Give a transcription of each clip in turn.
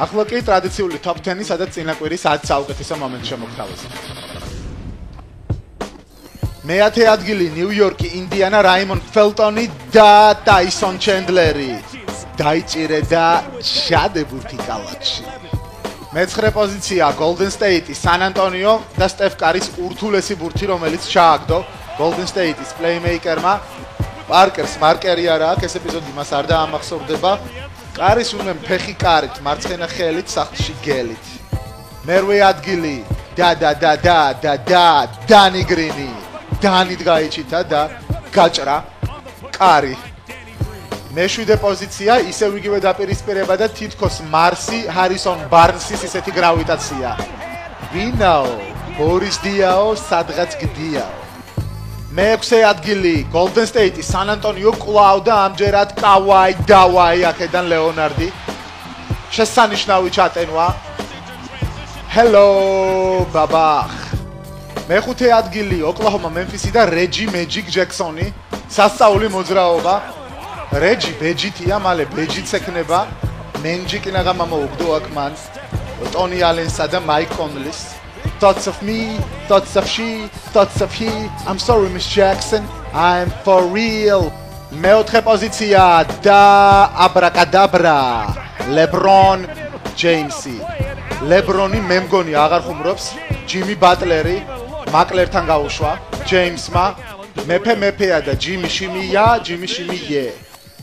ახლა კი ტრადიციული top 10-ი, სადაც წინაკვირის 10 საუკეთესო მომენტს შემოგთავაზებთ. მეათე ადგილი ნიუ-იორკი, ინდიანა, რაიმონდ ფელტონი და ტაისონ ჩენდლერი. დაიჭირე და ჩადებურთი კალათში. მეცხრე პოზიცია Golden State-ი, San Antonio და Steph Curry-ის ურთულესი ბურთი, რომელიც ჩააგდო Golden State-ის playmaker-მა. პარკერს მარკერი არ აქვს, ეს ეპიზოდი მას არ დაამახსოვრდება. Curry-ს უნდა ფეხი კარით, მარცხენა ხელით, სახლში გელით. მერვე ადგილი და დანი გრინი. დანით გაიჩითა და გაჭრა Curry. მეშვიდე პოზიცია, ისევ იგივე დაპირისპირება და თითქოს მარსი ჰარისონ ბარნსის ისეთი გრავიტაცია. ვინაო, ბორის დიაო, სადღაც გდიაო. მეექვსე ადგილი, Golden State-ი, San Antonio კვლავ და ამჯერად კავაი დავაი აქედან ლეონარდი. შესანიშნავი ჩატენვა. Hello, ბაბახ. მეხუთე ადგილი, Oklahoma, Memphis-ი და Reggie Magic Jackson-ი. სასწაული მოძრაობა. Reggie ბეჯითია, მალე ბეჯიც ექნება. Magic-ი ნაღამა მოუგდო აქ მან. Tony Allen-სა და Mike Conley-ს. Thoughts of me, thoughts of she, thoughts of he. I'm sorry, Miss Jackson, I'm for real. მეოთხე პოზიცია და abracadabra. LeBron James-ი. LeBron-ი მე მგონი აღარ ხუმრობს. Jimmy Butler-ი მაკლერთან გაუშვა. James-მა მეფეა და Jimmy შიმია.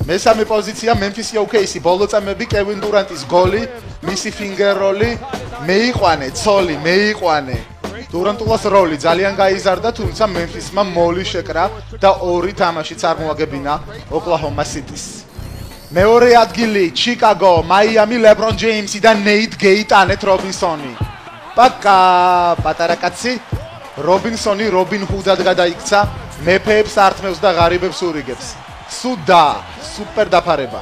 მესამე პოზიცია Memphis OKC, ბოლო წამები Kevin Durant-ის გოლი, მისი ფინგეროლი, მეიყვანე ცოლი, მეიყვანე. Durant-ულას როლი ძალიან გაიზარდა, თუმცა Memphis-მა მოლი შეკრა და ორი თამაშიც არ მოაგებინა Oklahoma City-ს. მეორე ადგილი Chicago, Miami, LeBron James-ი და Nate Gaetano Robinson-ი. პაკა, პატარა კაცი, Robinson-ი Robin Hood-ად გადაიქცა, მეფეებს ართმევს და ღარიბებს ურიგებს. სუდა, სუპერ დაფარება.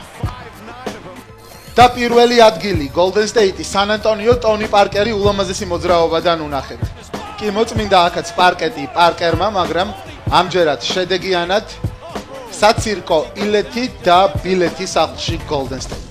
და პირველი ადგილი Golden State-ი, San Antonio, Tony Parker-ი ულამაზესი მოძრაობიდან უნახეთ. კი მოწმინდა აქაც პარკეტი პარკერმა, მაგრამ ამჯერად შედეგიანად საცირკო ილეთი და ბილეთი სახლში Golden State.